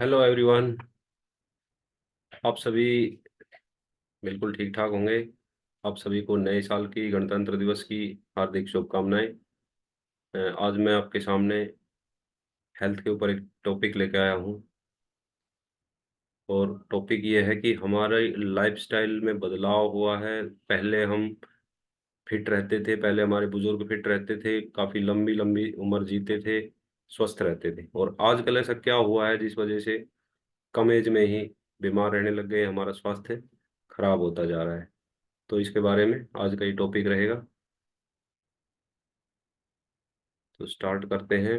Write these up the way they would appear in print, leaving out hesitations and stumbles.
Hello everyone. आप सभी बिल्कुल ठीक ठाक होंगे। आप सभी को नए साल की गणतंत्र दिवस की हार्दिक शुभकामनाएं। आज मैं आपके सामने हेल्थ के ऊपर एक टॉपिक लेके आया हूं। और टॉपिक ये है कि हमारे लाइफस्टाइल में बदलाव हुआ है। पहले हम फिट रहते थे, पहले हमारे बुजुर्ग फिट रहते थे, काफ़ी लंबी लंबी उम्र जीते थे, स्वस्थ रहते थे। और आजकल ऐसा क्या हुआ है जिस वजह से कम एज में ही बीमार रहने लग गए, हमारा स्वास्थ्य खराब होता जा रहा है। तो इसके बारे में आज का ये टॉपिक रहेगा। तो स्टार्ट करते हैं।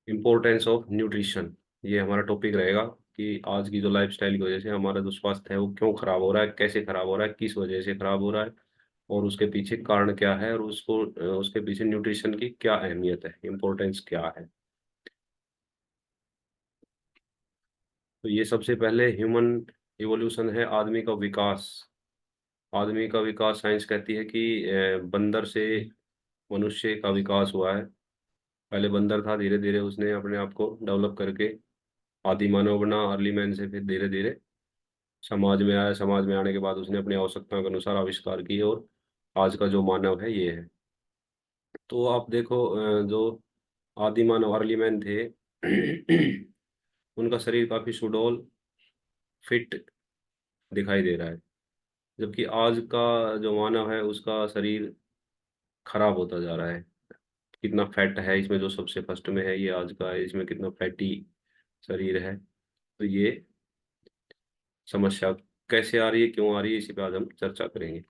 इम्पोर्टेंस ऑफ न्यूट्रिशन, ये हमारा टॉपिक रहेगा कि आज की जो लाइफस्टाइल की वजह से हमारा जो स्वास्थ्य है वो क्यों खराब हो रहा है, कैसे खराब हो रहा है, किस वजह से खराब हो रहा है, और उसके पीछे कारण क्या है, और उसके पीछे न्यूट्रिशन की क्या अहमियत है, इम्पोर्टेंस क्या है। तो ये सबसे पहले ह्यूमन इवोल्यूशन है, आदमी का विकास। आदमी का विकास, साइंस कहती है कि बंदर से मनुष्य का विकास हुआ है। पहले बंदर था, धीरे धीरे उसने अपने आप को डेवलप करके आदि मानव बना, अर्ली मैन से फिर धीरे धीरे समाज में आया। समाज में आने के बाद उसने अपनी आवश्यकता के अनुसार आविष्कार किए, और आज का जो मानव है ये है। तो आप देखो, जो आदि मानव अर्ली मैन थे उनका शरीर काफी सुडौल, फिट दिखाई दे रहा है। जबकि आज का जो मानव है उसका शरीर खराब होता जा रहा है। कितना फैट है इसमें, जो सबसे फर्स्ट में है ये आज का है, इसमें कितना फैटी शरीर है। तो ये समस्या कैसे आ रही है, क्यों आ रही है, इसी पे आज हम चर्चा करेंगे।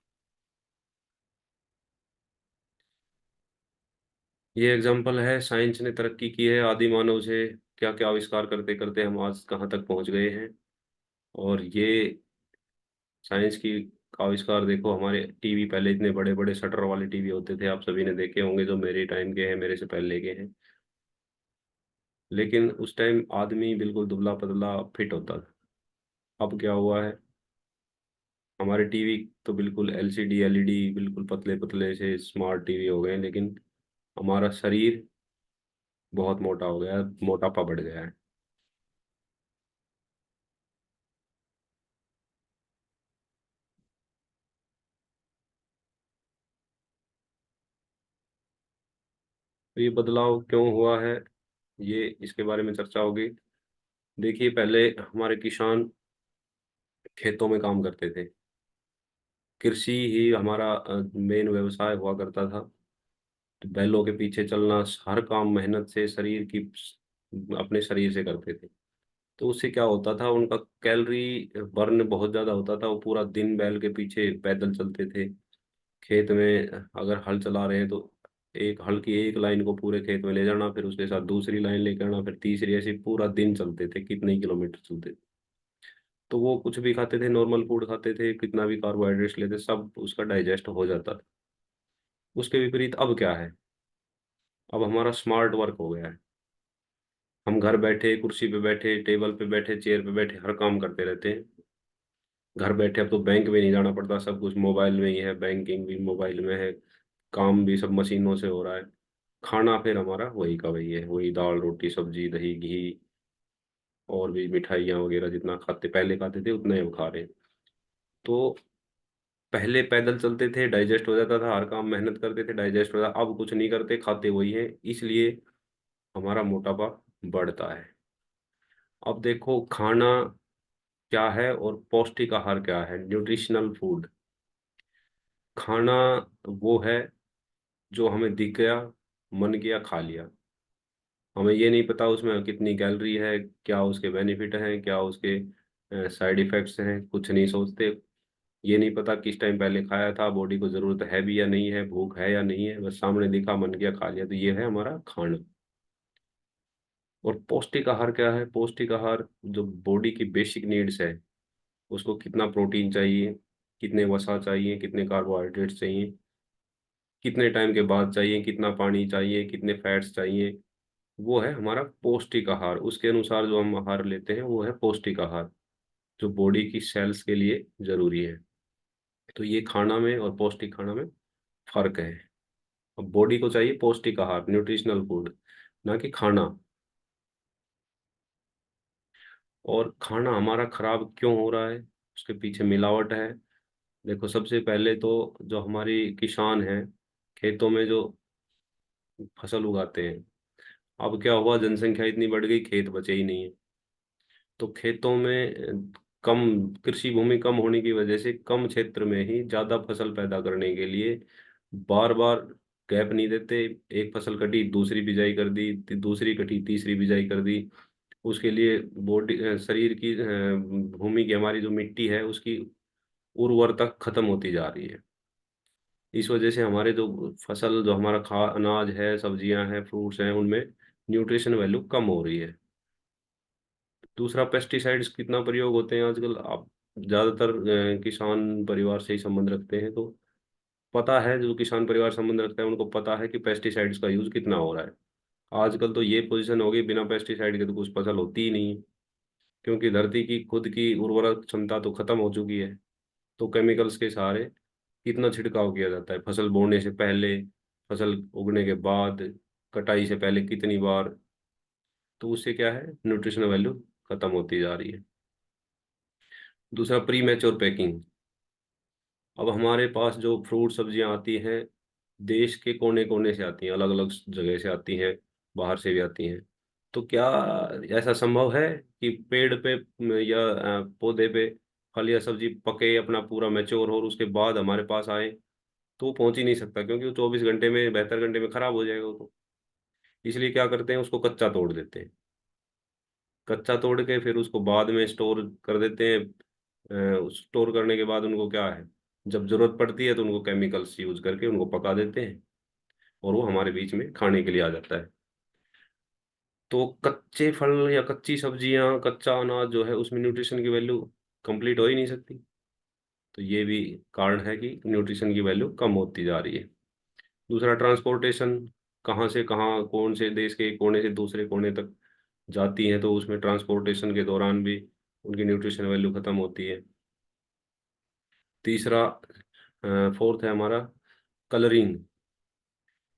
ये एग्जाम्पल है, साइंस ने तरक्की की है आदि मानव से क्या क्या आविष्कार करते करते हम आज कहाँ तक पहुंच गए हैं। और ये साइंस की आविष्कार देखो, हमारे टीवी पहले इतने बड़े बड़े शटर वाले टीवी होते थे, आप सभी ने देखे होंगे, जो मेरे टाइम के हैं, मेरे से पहले के हैं। लेकिन उस टाइम आदमी बिल्कुल दुबला पतला फिट होता था। अब क्या हुआ है, हमारे टीवी तो बिल्कुल एलसीडी एलईडी बिल्कुल पतले पतले से स्मार्ट टीवी हो गए हैं, लेकिन हमारा शरीर बहुत मोटा हो गया है, मोटापा बढ़ गया है। तो ये बदलाव क्यों हुआ है, ये इसके बारे में चर्चा होगी। देखिए, पहले हमारे किसान खेतों में काम करते थे। कृषि ही हमारा मेन व्यवसाय हुआ करता था। तो बैलों के पीछे चलना, हर काम मेहनत से शरीर की अपने शरीर से करते थे। तो उससे क्या होता था, उनका कैलोरी बर्न बहुत ज्यादा होता था। वो पूरा दिन बैल के पीछे पैदल चलते थे। खेत में अगर हल चला रहे हैं तो एक हल की एक लाइन को पूरे खेत में ले जाना, फिर उसके साथ दूसरी लाइन लेकर आना, फिर तीसरी, ऐसे पूरा दिन चलते थे, कितने ही किलोमीटर चलते थे। तो वो कुछ भी खाते थे, नॉर्मल फूड खाते थे, कितना भी कार्बोहाइड्रेट्स लेते, सब उसका डाइजेस्ट हो जाता था। उसके विपरीत अब क्या है, अब हमारा स्मार्ट वर्क हो गया है। हम घर बैठे, कुर्सी पे बैठे, टेबल पे बैठे, चेयर पे बैठे हर काम करते रहते हैं। घर बैठे अब तो बैंक में नहीं जाना पड़ता, सब कुछ मोबाइल में ही है, बैंकिंग भी मोबाइल में है, काम भी सब मशीनों से हो रहा है। खाना फिर हमारा वही का वही है, वही दाल रोटी सब्जी दही घी, और भी मिठाइयाँ वगैरह जितना खाते पहले खाते थे उतना ही अब खा रहे हैं। तो पहले पैदल चलते थे, डाइजेस्ट हो जाता था, हर काम मेहनत करते थे, डाइजेस्ट हो जाता, अब कुछ नहीं करते, खाते वही है, इसलिए हमारा मोटापा बढ़ता है। अब देखो, खाना क्या है और पौष्टिक आहार क्या है, न्यूट्रिशनल फूड। खाना वो है जो हमें दिख गया, मन किया, खा लिया। हमें ये नहीं पता उसमें कितनी कैलोरी है, क्या उसके बेनिफिट हैं, क्या उसके साइड इफेक्ट्स हैं, कुछ नहीं सोचते। ये नहीं पता किस टाइम पहले खाया था, बॉडी को जरूरत है भी या नहीं है, भूख है या नहीं है, बस सामने दिखा, मन किया, खा लिया। तो ये है हमारा खाना। और पौष्टिक आहार क्या है, पौष्टिक आहार जो बॉडी की बेसिक नीड्स है, उसको कितना प्रोटीन चाहिए, कितने वसा चाहिए, कितने कार्बोहाइड्रेट्स चाहिए, कितने टाइम के बाद चाहिए, कितना पानी चाहिए, कितने फैट्स चाहिए, वो है हमारा पौष्टिक आहार। उसके अनुसार जो हम आहार लेते हैं वो है पौष्टिक आहार, जो बॉडी की सेल्स के लिए जरूरी है। तो ये खाना में और पौष्टिक खाना में फर्क है। अब बॉडी को चाहिए पौष्टिक आहार, न्यूट्रिशनल फूड, ना कि खाना। और खाना हमारा खराब क्यों हो रहा है, उसके पीछे मिलावट है। देखो, सबसे पहले तो जो हमारी किसान हैं, खेतों में जो फसल उगाते हैं, अब क्या हुआ, जनसंख्या इतनी बढ़ गई, खेत बचे ही नहीं है। तो खेतों में कम कृषि भूमि कम होने की वजह से कम क्षेत्र में ही ज्यादा फसल पैदा करने के लिए बार बार गैप नहीं देते। एक फसल कटी, दूसरी बिजाई कर दी, दूसरी कटी, तीसरी बिजाई कर दी। उसके लिए बॉडी, शरीर की, भूमि की, हमारी जो मिट्टी है उसकी उर्वरता खत्म होती जा रही है। इस वजह से हमारे जो फसल, जो हमारा खा अनाज है, सब्जियां हैं, फ्रूट्स हैं, उनमें न्यूट्रिशन वैल्यू कम हो रही है। दूसरा, पेस्टिसाइड्स कितना प्रयोग होते हैं आजकल। आप ज़्यादातर किसान परिवार से ही संबंध रखते हैं, तो पता है, जो किसान परिवार संबंध रखता है उनको पता है कि पेस्टिसाइड्स का यूज़ कितना हो रहा है। आजकल तो ये पोजीशन हो गई, बिना पेस्टिसाइड के तो कुछ फसल होती ही नहीं है, क्योंकि धरती की खुद की उर्वरक क्षमता तो खत्म हो चुकी है। तो केमिकल्स के सहारे कितना छिड़काव किया जाता है, फसल बोने से पहले, फसल उगने के बाद, कटाई से पहले कितनी बार। तो उससे क्या है, न्यूट्रिशन वैल्यू खत्म होती जा रही है। दूसरा, प्री मैच्योर पैकिंग। अब हमारे पास जो फ्रूट सब्जियां आती हैं, देश के कोने कोने से आती हैं, अलग अलग जगह से आती हैं, बाहर से भी आती हैं। तो क्या ऐसा संभव है कि पेड़ पे या पौधे पे फल या सब्जी पके, अपना पूरा मैच्योर हो और उसके बाद हमारे पास आए? तो वो पहुंच ही नहीं सकता, क्योंकि वो 24 घंटे में, 72 घंटे में खराब हो जाएगा वो तो। इसलिए क्या करते हैं, उसको कच्चा तोड़ देते हैं। कच्चा तोड़ के फिर उसको बाद में स्टोर कर देते हैं। स्टोर करने के बाद उनको क्या है, जब जरूरत पड़ती है तो उनको केमिकल्स यूज करके उनको पका देते हैं, और वो हमारे बीच में खाने के लिए आ जाता है। तो कच्चे फल या कच्ची सब्जियां, कच्चा अनाज जो है, उसमें न्यूट्रिशन की वैल्यू कंप्लीट हो ही नहीं सकती। तो ये भी कारण है कि न्यूट्रिशन की वैल्यू कम होती जा रही है। दूसरा, ट्रांसपोर्टेशन। कहाँ से कहाँ, कौन से देश के कोने से दूसरे कोने तक जाती हैं, तो उसमें ट्रांसपोर्टेशन के दौरान भी उनकी न्यूट्रिशन वैल्यू खत्म होती है। तीसरा, फोर्थ है हमारा कलरिंग।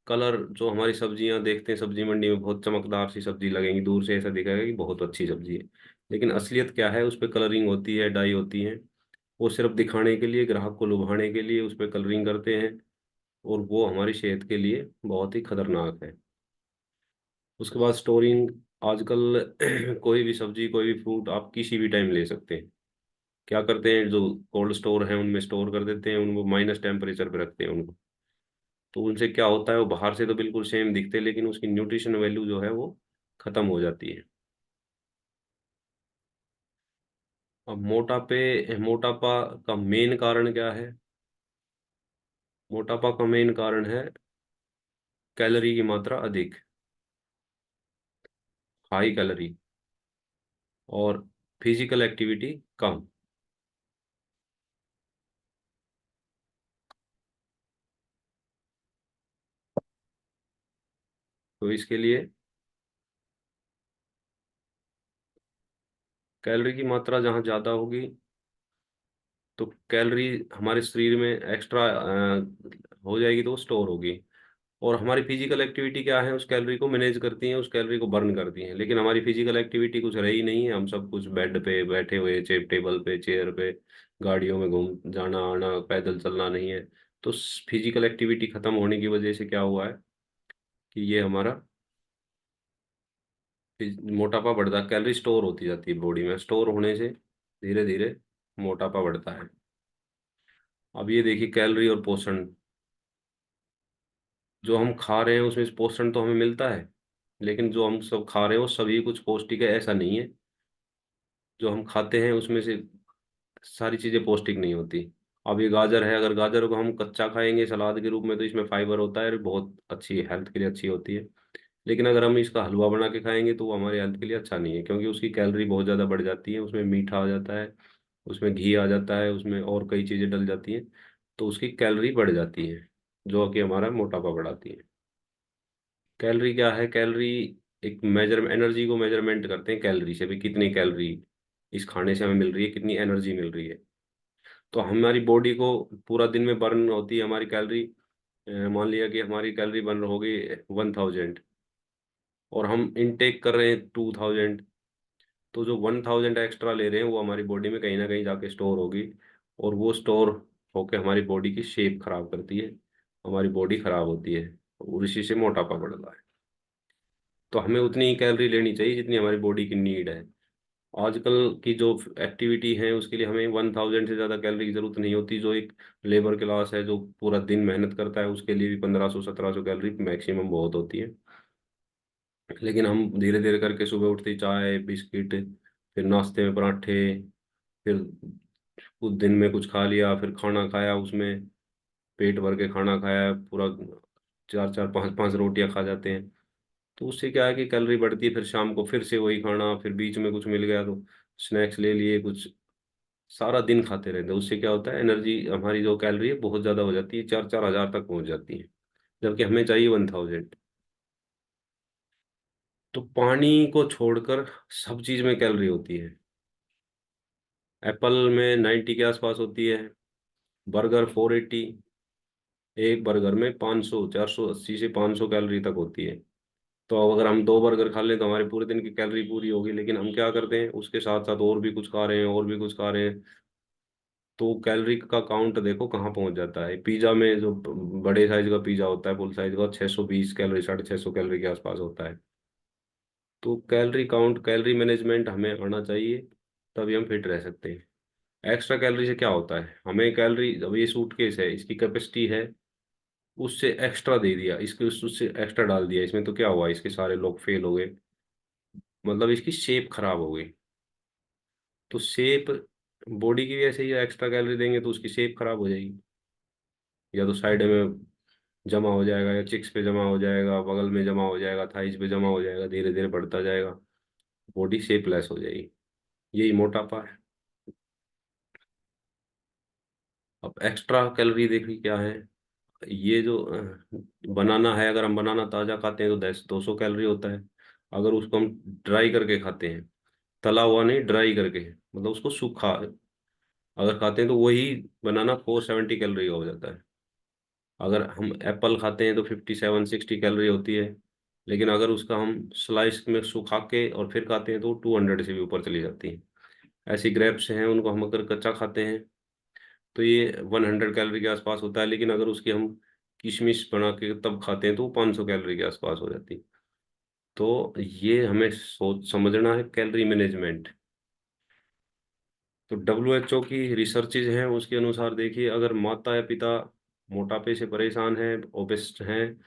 कलर, जो हमारी सब्जियां देखते हैं सब्जी मंडी में, बहुत चमकदार सी सब्जी लगेंगी, दूर से ऐसा दिखेगा कि बहुत अच्छी सब्जी है, लेकिन असलियत क्या है, उस पर कलरिंग होती है, डाई होती है। वो सिर्फ दिखाने के लिए, ग्राहक को लुभाने के लिए उस पर कलरिंग करते हैं, और वो हमारी सेहत के लिए बहुत ही खतरनाक है। उसके बाद स्टोरिंग। आजकल कोई भी सब्जी, कोई भी फ्रूट आप किसी भी टाइम ले सकते हैं। क्या करते हैं, जो कोल्ड स्टोर हैं उनमें स्टोर कर देते हैं, उनको माइनस टेम्परेचर पे रखते हैं उनको। तो उनसे क्या होता है, वो बाहर से तो बिल्कुल सेम दिखते हैं, लेकिन उसकी न्यूट्रिशन वैल्यू जो है वो खत्म हो जाती है। अब मोटापा का मेन कारण क्या है? मोटापा का मेन कारण है कैलोरी की मात्रा अधिक, हाई कैलोरी, और फिजिकल एक्टिविटी कम। तो इसके लिए कैलोरी की मात्रा जहाँ ज़्यादा होगी, तो कैलोरी हमारे शरीर में एक्स्ट्रा हो जाएगी, तो वो स्टोर होगी। और हमारी फिजिकल एक्टिविटी क्या है, उस कैलोरी को मैनेज करती हैं, उस कैलोरी को बर्न करती हैं। लेकिन हमारी फिजिकल एक्टिविटी कुछ रही नहीं है, हम सब कुछ बेड पे बैठे हुए, टेबल पे, चेयर पे, गाड़ियों में घूम जाना आना, पैदल चलना नहीं है। तो फिजिकल एक्टिविटी खत्म होने की वजह से क्या हुआ है कि ये हमारा मोटापा बढ़ता, कैलोरी स्टोर होती जाती है बॉडी में, स्टोर होने से धीरे धीरे मोटापा बढ़ता है। अब ये देखिए, कैलोरी और पोषण, जो हम खा रहे हैं उसमें पोषण तो हमें मिलता है, लेकिन जो हम सब खा रहे हैं वो सभी कुछ पौष्टिक है ऐसा नहीं है। जो हम खाते हैं उसमें से सारी चीजें पौष्टिक नहीं होती। अब ये गाजर है, अगर गाजर को हम कच्चा खाएंगे सलाद के रूप में, तो इसमें फाइबर होता है और बहुत अच्छी, हेल्थ के लिए अच्छी होती है। लेकिन अगर हम इसका हलवा बना के खाएंगे तो वो हमारे हेल्थ के लिए अच्छा नहीं है, क्योंकि उसकी कैलोरी बहुत ज़्यादा बढ़ जाती है, उसमें मीठा आ जाता है, उसमें घी आ जाता है, उसमें और कई चीज़ें डल जाती हैं, तो उसकी कैलोरी बढ़ जाती है। जो कि हमारा मोटापा बढ़ाती है। कैलोरी क्या है? कैलोरी एक मेजर, एनर्जी को मेजरमेंट करते हैं कैलोरी से, भी कितनी कैलोरी इस खाने से हमें मिल रही है, कितनी एनर्जी मिल रही है। तो हमारी बॉडी को पूरा दिन में बर्न होती है हमारी कैलोरी। मान लिया कि हमारी कैलोरी बर्न होगी 1000, और हम इनटेक कर रहे हैं 2000। तो जो 1000 एक्स्ट्रा ले रहे हैं वो हमारी बॉडी में कहीं ना कहीं जाके स्टोर होगी, और वो स्टोर होके हमारी बॉडी की शेप खराब करती है, हमारी बॉडी खराब होती है, और इसी से मोटापा बढ़ता है। तो हमें उतनी ही कैलोरी लेनी चाहिए जितनी हमारी बॉडी की नीड है। आजकल की जो एक्टिविटी है उसके लिए हमें 1000 से ज़्यादा कैलोरी की जरूरत नहीं होती। जो एक लेबर क्लास है जो पूरा दिन मेहनत करता है उसके लिए भी 1500 1700 कैलोरी मैक्सिमम बहुत होती है। लेकिन हम धीरे धीरे करके सुबह उठते ही चाय बिस्किट, फिर नाश्ते में पराठे, फिर कुछ दिन में कुछ खा लिया, फिर खाना खाया, उसमें पेट भर के खाना खाया पूरा, चार चार पांच पांच रोटियां खा जाते हैं। तो उससे क्या है कि कैलोरी बढ़ती है। फिर शाम को फिर से वही खाना, फिर बीच में कुछ मिल गया तो स्नैक्स ले लिए कुछ, सारा दिन खाते रहते हैं। उससे क्या होता है, एनर्जी हमारी जो कैलोरी है बहुत ज़्यादा हो जाती है, 4 4 हज़ार तक पहुंच जाती है, जबकि हमें चाहिए 1000। तो पानी को छोड़कर सब चीज़ में कैलोरी होती है। एप्पल में 90 के आसपास होती है, बर्गर 480, एक बर्गर में 500 480 से 500 कैलोरी तक होती है। तो अगर हम 2 बर्गर खा लें तो हमारे पूरे दिन की कैलोरी पूरी होगी, लेकिन हम क्या करते हैं उसके साथ साथ और भी कुछ खा रहे हैं, और भी कुछ खा रहे हैं। तो कैलोरी का काउंट देखो कहाँ पहुंच जाता है। पिज्जा में जो बड़े साइज का पिज्जा होता है, फुल साइज का, 620 कैलोरी 650 कैलोरी के आसपास होता है। तो कैलोरी काउंट, कैलोरी मैनेजमेंट हमें आना चाहिए, तभी हम फिट रह सकते हैं। एक्स्ट्रा कैलोरी से क्या होता है, हमें कैलोरी, जब ये सूटकेस है इसकी कैपेसिटी है, उससे एक्स्ट्रा दे दिया, इसके उससे एक्स्ट्रा डाल दिया इसमें, तो क्या हुआ, इसके सारे लोग फेल हो गए, मतलब इसकी शेप खराब हो गई। तो शेप बॉडी की भी ऐसे ही है, एक्स्ट्रा कैलोरी देंगे तो उसकी शेप खराब हो जाएगी, या तो साइड में जमा हो जाएगा, या चिक्स पे जमा हो जाएगा, बगल में जमा हो जाएगा, थाइज पे जमा हो जाएगा, धीरे धीरे बढ़ता जाएगा, बॉडी शेपलेस हो जाएगी। यही मोटापा है। अब एक्स्ट्रा कैलोरी देखिए क्या है। ये जो बनाना है, अगर हम बनाना ताज़ा खाते हैं तो 200 कैलोरी होता है। अगर उसको हम ड्राई करके खाते हैं, तला हुआ नहीं, ड्राई करके, मतलब उसको सूखा अगर खाते हैं तो वही बनाना 470 कैलोरी का हो जाता है। अगर हम एप्पल खाते हैं तो 57 60 कैलोरी होती है। लेकिन अगर उसका हम स्लाइस में सुखा के और फिर खाते हैं तो 200 से भी ऊपर चली जाती है। ऐसी ग्रेप्स हैं, उनको हम अगर कच्चा खाते हैं तो ये 100 कैलोरी के आसपास होता है। लेकिन अगर उसकी हम किशमिश बना के तब खाते हैं तो 500 कैलोरी के आसपास हो जाती है। तो ये हमें सोच समझना है, कैलोरी मैनेजमेंट। तो WHO की रिसर्चेज हैं, उसके अनुसार देखिए, अगर माता या पिता मोटापे से परेशान हैं, ओबेस्ट हैं,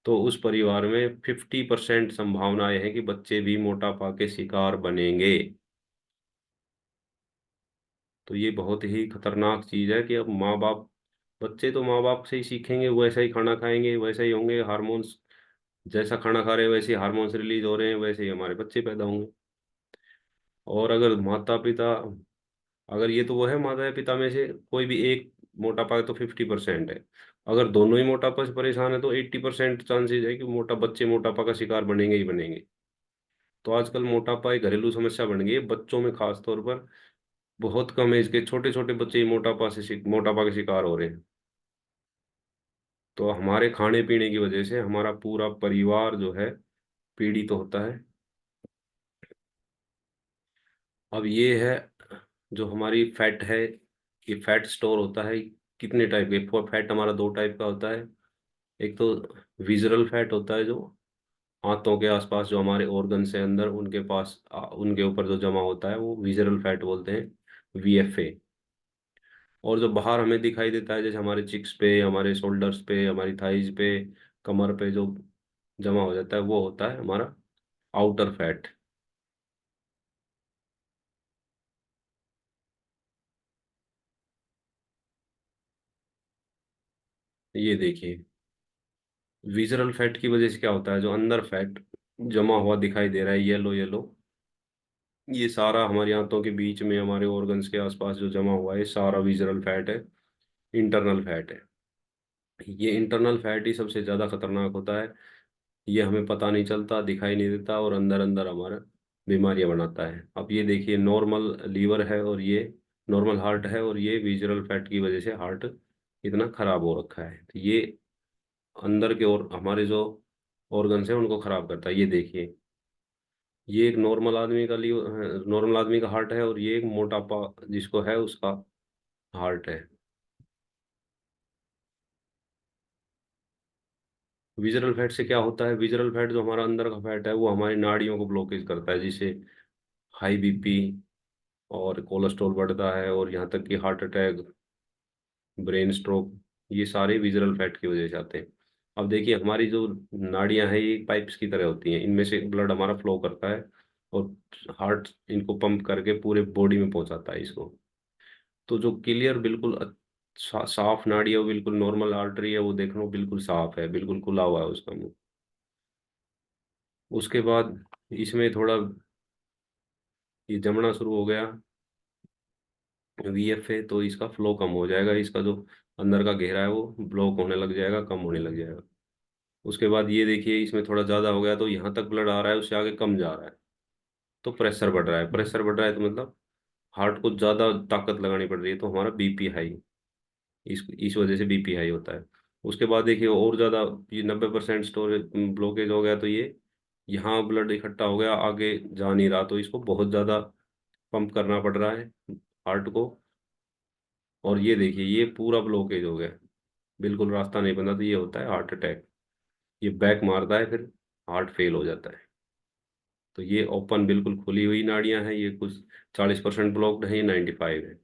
तो उस परिवार में 50% संभावनाएं हैं कि बच्चे भी मोटापा के शिकार बनेंगे। तो ये बहुत ही खतरनाक चीज है कि अब माँ बाप, बच्चे तो माँ बाप से ही सीखेंगे, वैसा ही खाना खाएंगे, वैसा ही होंगे, हार्मोन्स, जैसा खाना खा रहे हैं वैसे ही हार्मोन्स रिलीज हो रहे हैं, वैसे ही हमारे बच्चे पैदा होंगे। और अगर माता पिता, अगर ये तो वो है माता पिता में से कोई भी एक मोटापा है तो 50% है। अगर दोनों ही मोटापा से परेशान है तो 80% चांसेस है कि बच्चे मोटापा का शिकार बनेंगे ही बनेंगे। तो आजकल मोटापा एक घरेलू समस्या बन गई है, बच्चों में खास तौर पर। बहुत कम एज के छोटे छोटे बच्चे ही मोटापा के शिकार हो रहे हैं। तो हमारे खाने पीने की वजह से हमारा पूरा परिवार जो है पीड़ित होता है। अब ये है जो हमारी फैट है, ये फैट स्टोर होता है कितने टाइप के। फैट हमारा 2 टाइप का होता है। एक तो विजरल फैट होता है, जो हाथों के आसपास जो हमारे ऑर्गन्स है अंदर, उनके पास उनके ऊपर जो जमा होता है वो विजरल फैट बोलते हैं, VFA। और जो बाहर हमें दिखाई देता है, जैसे हमारे चिक्स पे, हमारे शोल्डर्स पे, हमारी थाइज पे, कमर पे जो जमा हो जाता है, वो होता है हमारा आउटर फैट। ये देखिए, विजरल फैट की वजह से क्या होता है, जो अंदर फैट जमा हुआ दिखाई दे रहा है येलो येलो, ये सारा हमारी आंतों के बीच में हमारे ऑर्गन्स के आसपास जो जमा हुआ है, ये सारा विजरल फैट है, इंटरनल फैट है। ये इंटरनल फैट ही सबसे ज़्यादा खतरनाक होता है। ये हमें पता नहीं चलता, दिखाई नहीं देता, और अंदर अंदर हमारा बीमारियां बनाता है। अब ये देखिए, नॉर्मल लीवर है और ये नॉर्मल हार्ट है, और ये विजरल फैट की वजह से हार्ट इतना खराब हो रखा है। तो ये अंदर के और हमारे जो ऑर्गन्स हैं उनको खराब करता है। ये देखिए, ये एक नॉर्मल आदमी का लीवर, नॉर्मल आदमी का हार्ट है, और ये एक मोटापा जिसको है उसका हार्ट है। विजरल फैट से क्या होता है? विजरल फैट जो हमारा अंदर का फैट है वो हमारी नाड़ियों को ब्लॉकेज करता है, जिससे हाई बीपी और कोलेस्ट्रॉल बढ़ता है, और यहाँ तक कि हार्ट अटैक, ब्रेन स्ट्रोक, ये सारे विजरल फैट की वजह से आते हैं। अब देखिए, हमारी जो नाड़ियां हैं ये पाइप्स की तरह होती हैं, इनमें से ब्लड हमारा फ्लो करता है, और हार्ट इनको पंप करके पूरे बॉडी में पहुंचाता है इसको। तो जो क्लियर बिल्कुल साफ नाड़ी है, वो बिल्कुल नॉर्मल आर्टरी है, वो देखना बिल्कुल साफ है, बिल्कुल खुला हुआ है उसका मुंह। उसके बाद इसमें थोड़ा ये जमना शुरू हो गया, वीएफए, तो इसका फ्लो कम हो जाएगा, इसका जो अंदर का घेरा है वो ब्लॉक होने लग जाएगा, कम होने लग जाएगा। उसके बाद ये देखिए, इसमें थोड़ा ज़्यादा हो गया तो यहाँ तक ब्लड आ रहा है, उससे आगे कम जा रहा है, तो प्रेशर बढ़ रहा है। प्रेशर बढ़ रहा है तो मतलब हार्ट को ज़्यादा ताकत लगानी पड़ रही है, तो हमारा बीपी हाई, इस वजह से बीपी हाई होता है। उसके बाद देखिए, और ज़्यादा, ये 90% स्टोरेज ब्लॉकेज हो गया, तो ये यहाँ ब्लड इकट्ठा हो गया, आगे जा नहीं रहा, तो इसको बहुत ज़्यादा पंप करना पड़ रहा है हार्ट को। और ये देखिए, ये पूरा ब्लॉकेज हो गया, बिल्कुल रास्ता नहीं बना, तो ये होता है हार्ट अटैक। ये बैक मारता है, फिर हार्ट फेल हो जाता है। तो ये ओपन बिल्कुल खुली हुई नाड़ियां हैं, ये कुछ 40% ब्लॉक्ड है, ये 95 है।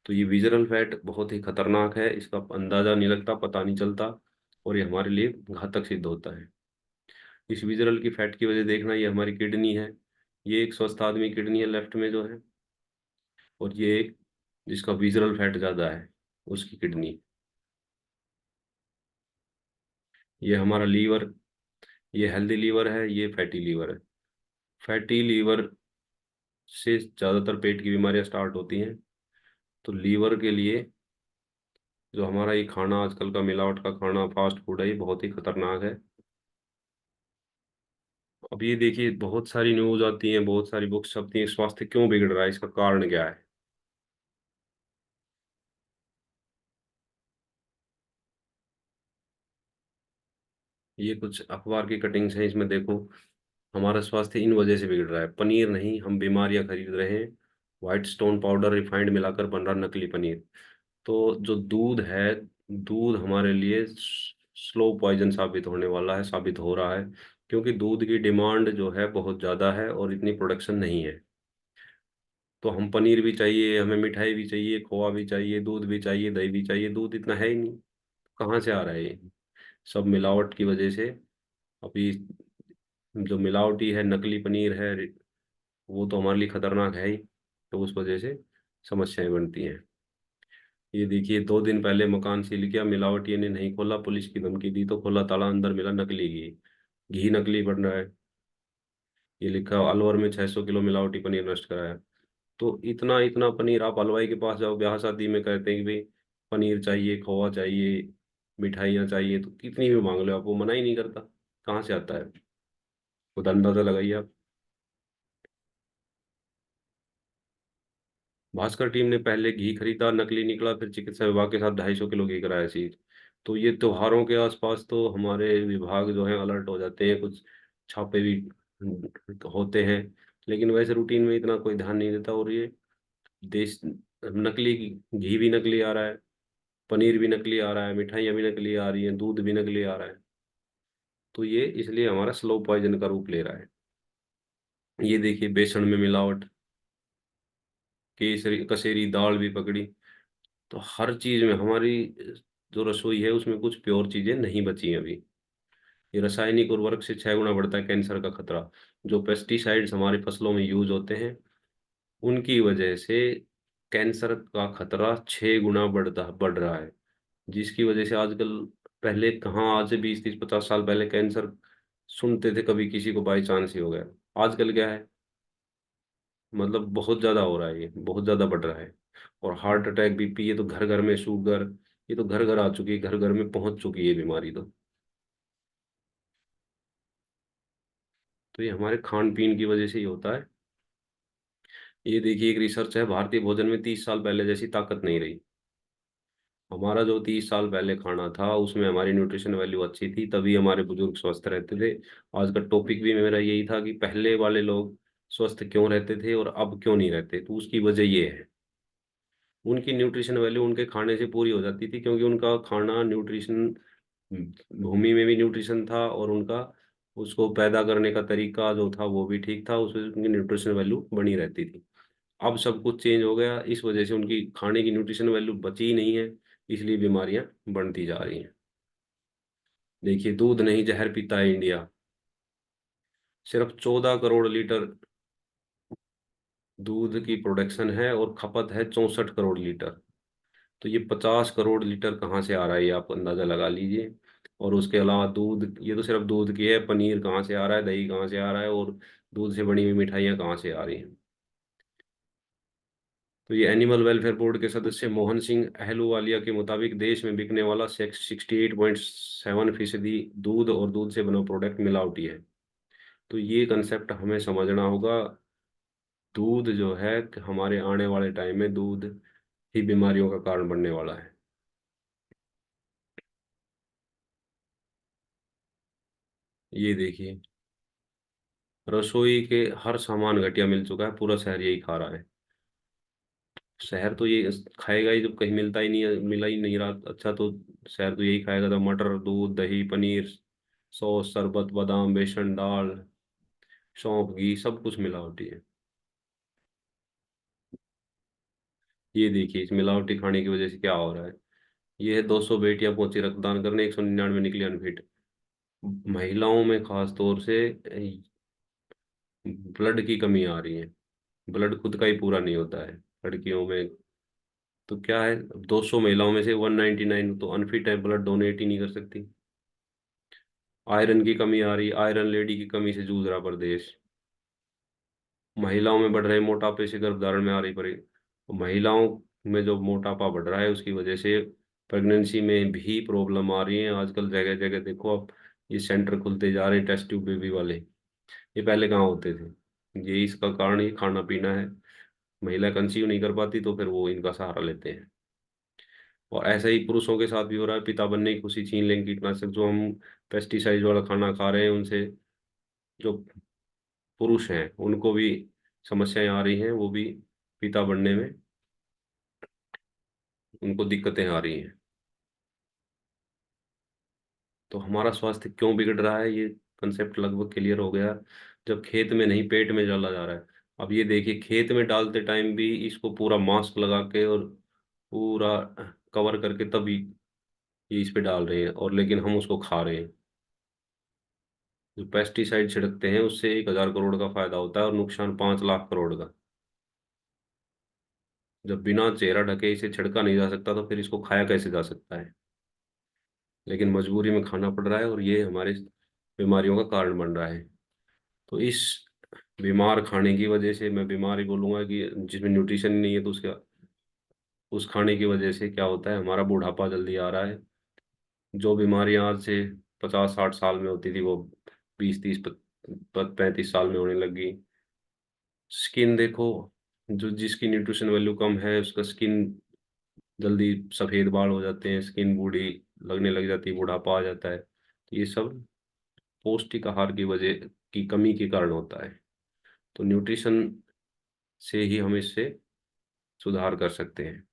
तो ये विजरल फैट बहुत ही खतरनाक है, इसका अंदाजा नहीं लगता, पता नहीं चलता, और ये हमारे लिए घातक सिद्ध होता है। इस विजरल की फैट की वजह देखना, ये हमारी किडनी है, ये एक स्वस्थ आदमी किडनी है लेफ्ट में जो है, और ये एक जिसका विजरल फैट ज्यादा है उसकी किडनी। ये हमारा लीवर, ये हेल्दी लीवर है, ये फैटी लीवर है। फैटी लीवर से ज़्यादातर पेट की बीमारियां स्टार्ट होती हैं। तो लीवर के लिए जो हमारा ये खाना, आजकल का मिलावट का खाना, फास्ट फूड है, ये बहुत ही खतरनाक है। अब ये देखिए, बहुत सारी न्यूज आती हैं, बहुत सारी बुक्स छपती हैं, स्वास्थ्य क्यों बिगड़ रहा है, इसका कारण क्या है? ये कुछ अखबार की कटिंग्स हैं, इसमें देखो, हमारा स्वास्थ्य इन वजह से बिगड़ रहा है। पनीर नहीं, हम बीमारियां खरीद रहे हैं। व्हाइट स्टोन पाउडर रिफाइंड मिलाकर बन रहा नकली पनीर। तो जो दूध है, दूध हमारे लिए स्लो पॉइजन साबित होने वाला है, साबित हो रहा है, क्योंकि दूध की डिमांड जो है बहुत ज़्यादा है और इतनी प्रोडक्शन नहीं है। तो हम पनीर भी चाहिए, हमें मिठाई भी चाहिए, खोआ भी चाहिए, दूध भी चाहिए, दही भी चाहिए, दूध इतना है ही नहीं, कहाँ से आ रहा है ये? सब मिलावट की वजह से। अभी जो मिलावटी है, नकली पनीर है, वो तो हमारे लिए खतरनाक है ही, तो उस वजह से समस्याएं बनती हैं। ये देखिए, 2 दिन पहले मकान सील किया, मिलावटिया ने नहीं खोला, पुलिस की धमकी दी तो खोला ताला, अंदर मिला नकली घी। घी नकली बन रहा है, ये लिखा अलवर में 600 किलो मिलावटी पनीर नष्ट कराया। तो इतना इतना पनीर, आप हलवाई के पास जाओ, ब्याह शादी में कहते हैं कि भाई पनीर चाहिए, खोआ चाहिए, मिठाइयाँ चाहिए, तो कितनी भी मांग लो आप, वो मना ही नहीं करता। कहाँ से आता है? खुद अंदाजा लगाइए आप। भास्कर टीम ने पहले घी खरीदा, नकली निकला, फिर चिकित्सा विभाग के साथ 250 किलो घी कराया सीज। तो ये त्योहारों के आसपास तो हमारे विभाग जो है अलर्ट हो जाते हैं, कुछ छापे भी होते हैं, लेकिन वैसे रूटीन में इतना कोई ध्यान नहीं देता। और ये देश, नकली घी भी नकली आ रहा है, पनीर भी नकली आ रहा है, मिठाइयाँ भी नकली आ रही हैं, दूध भी नकली आ रहा है। तो ये इसलिए हमारा स्लो पॉइजन का रूप ले रहा है। ये देखिए, बेसन में मिलावट, केसरी कसेरी दाल भी पकड़ी। तो हर चीज में हमारी जो रसोई है उसमें कुछ प्योर चीजें नहीं बची हैं अभी। ये रासायनिक उर्वरक से 6 गुना बढ़ता है कैंसर का खतरा। जो पेस्टिसाइड्स हमारी फसलों में यूज होते हैं, उनकी वजह से कैंसर का खतरा 6 गुना बढ़ रहा है। जिसकी वजह से आजकल, पहले कहाँ, आज से 20 30 50 साल पहले कैंसर सुनते थे कभी किसी को बाई चांस ही हो गया। आजकल क्या है, मतलब बहुत ज्यादा हो रहा है, ये बहुत ज्यादा बढ़ रहा है। और हार्ट अटैक, बीपी, ये तो घर घर में शुगर, ये तो घर घर आ चुकी है, घर घर में पहुंच चुकी है बीमारी तो ये हमारे खान पीन की वजह से ही होता है। ये देखिए, एक रिसर्च है, भारतीय भोजन में 30 साल पहले जैसी ताकत नहीं रही। हमारा जो 30 साल पहले खाना था उसमें हमारी न्यूट्रिशन वैल्यू अच्छी थी, तभी हमारे बुजुर्ग स्वस्थ रहते थे। आज का टॉपिक भी मेरा यही था कि पहले वाले लोग स्वस्थ क्यों रहते थे और अब क्यों नहीं रहते, तो उसकी वजह ये है, उनकी न्यूट्रिशन वैल्यू उनके खाने से पूरी हो जाती थी, क्योंकि उनका खाना न्यूट्रिशन, भूमि में भी न्यूट्रिशन था, और उनका उसको पैदा करने का तरीका जो था वो भी ठीक था, उसमें उनकी न्यूट्रिशन वैल्यू बनी रहती थी। अब सब कुछ चेंज हो गया, इस वजह से उनकी खाने की न्यूट्रिशन वैल्यू बची ही नहीं है, इसलिए बीमारियां बढ़ती जा रही हैं। देखिए, दूध नहीं जहर पीता है इंडिया। सिर्फ 14 करोड़ लीटर दूध की प्रोडक्शन है और खपत है 64 करोड़ लीटर। तो ये 50 करोड़ लीटर कहाँ से आ रहा है, ये आप अंदाजा लगा लीजिए। और उसके अलावा दूध, ये तो सिर्फ दूध की है, पनीर कहाँ से आ रहा है, दही कहाँ से आ रहा है, और दूध से बनी हुई मिठाइयाँ कहाँ से आ रही हैं। तो ये एनिमल वेलफेयर बोर्ड के सदस्य मोहन सिंह अहलूवालिया के मुताबिक देश में बिकने वाला 68.7% दूध और दूध से बना प्रोडक्ट मिलावटी है। तो ये कंसेप्ट हमें समझना होगा। दूध जो है, हमारे आने वाले टाइम में दूध ही बीमारियों का कारण बनने वाला है। ये देखिए, रसोई के हर सामान घटिया मिल चुका है, पूरा शहर यही खा रहा है। शहर तो ये खाएगा ही जब कहीं मिलता ही नहीं है, मिला ही नहीं रहा अच्छा, तो शहर तो यही खाएगा, तो मटर, दूध, दही, पनीर, सॉस, शरबत, बादाम, बेसन, दाल, सौंफ, घी, सब कुछ मिलावटी है। ये देखिए, इस मिलावटी खाने की वजह से क्या हो रहा है। ये है 200 बेटियां पहुंची रक्तदान करने, 199 निकली अनफिट। महिलाओं में खास तौर से ब्लड की कमी आ रही है। ब्लड खुद का ही पूरा नहीं होता है लड़कियों में। तो क्या है, 200 महिलाओं में से 199 तो अनफिट है, ब्लड डोनेट ही नहीं कर सकती। आयरन की कमी आ रही, आयरन लेडी की कमी से जूझ रहा प्रदेश। महिलाओं में बढ़ रहे मोटापे से गर्भधारण में आ रही परे। महिलाओं में जो मोटापा बढ़ रहा है उसकी वजह से प्रेगनेंसी में भी प्रॉब्लम आ रही है। आजकल जगह जगह देखो आप, ये सेंटर खुलते जा रहे हैं टेस्ट ट्यूब बेबी वाले। ये पहले कहाँ होते थे। ये इसका कारण ही खाना पीना है। महिला कंसीव नहीं कर पाती तो फिर वो इनका सहारा लेते हैं। और ऐसा ही पुरुषों के साथ भी हो रहा है, पिता बनने की खुशी छीन लेंगे कीटनाशक, जो हम पेस्टिसाइड वाला खाना खा रहे हैं उनसे जो पुरुष हैं उनको भी समस्याएं आ रही हैं, वो भी पिता बनने में उनको दिक्कतें आ रही हैं। तो हमारा स्वास्थ्य क्यों बिगड़ रहा है, ये कंसेप्ट लगभग क्लियर हो गया। जब खेत में नहीं पेट में डाला जा रहा है। अब ये देखिए, खेत में डालते टाइम भी इसको पूरा मास्क लगा के और पूरा कवर करके तभी ये इस पे डाल रहे हैं, और लेकिन हम उसको खा रहे हैं। जो पेस्टिसाइड छिड़कते हैं उससे 1,000 करोड़ का फायदा होता है और नुकसान 5 लाख करोड़ का। जब बिना चेहरा ढके इसे छिड़का नहीं जा सकता तो फिर इसको खाया कैसे जा सकता है। लेकिन मजबूरी में खाना पड़ रहा है, और ये हमारे बीमारियों का कारण बन रहा है। तो इस बीमार खाने की वजह से, मैं बीमार ही बोलूंगा कि जिसमें न्यूट्रिशन ही नहीं है, तो उसका उस खाने की वजह से क्या होता है, हमारा बुढ़ापा जल्दी आ रहा है। जो बीमारियां आज से 50-60 साल में होती थी वो 20-30-35 साल में होने लगी। स्किन देखो, जो जिसकी न्यूट्रिशन वैल्यू कम है उसका स्किन जल्दी सफेद बाल हो जाते हैं, स्किन बूढ़ी लगने लग जाती है, बुढ़ापा आ जाता है। तो ये सब पौष्टिक आहार की वजह की कमी के कारण होता है। तो न्यूट्रिशन से ही हम इससे सुधार कर सकते हैं।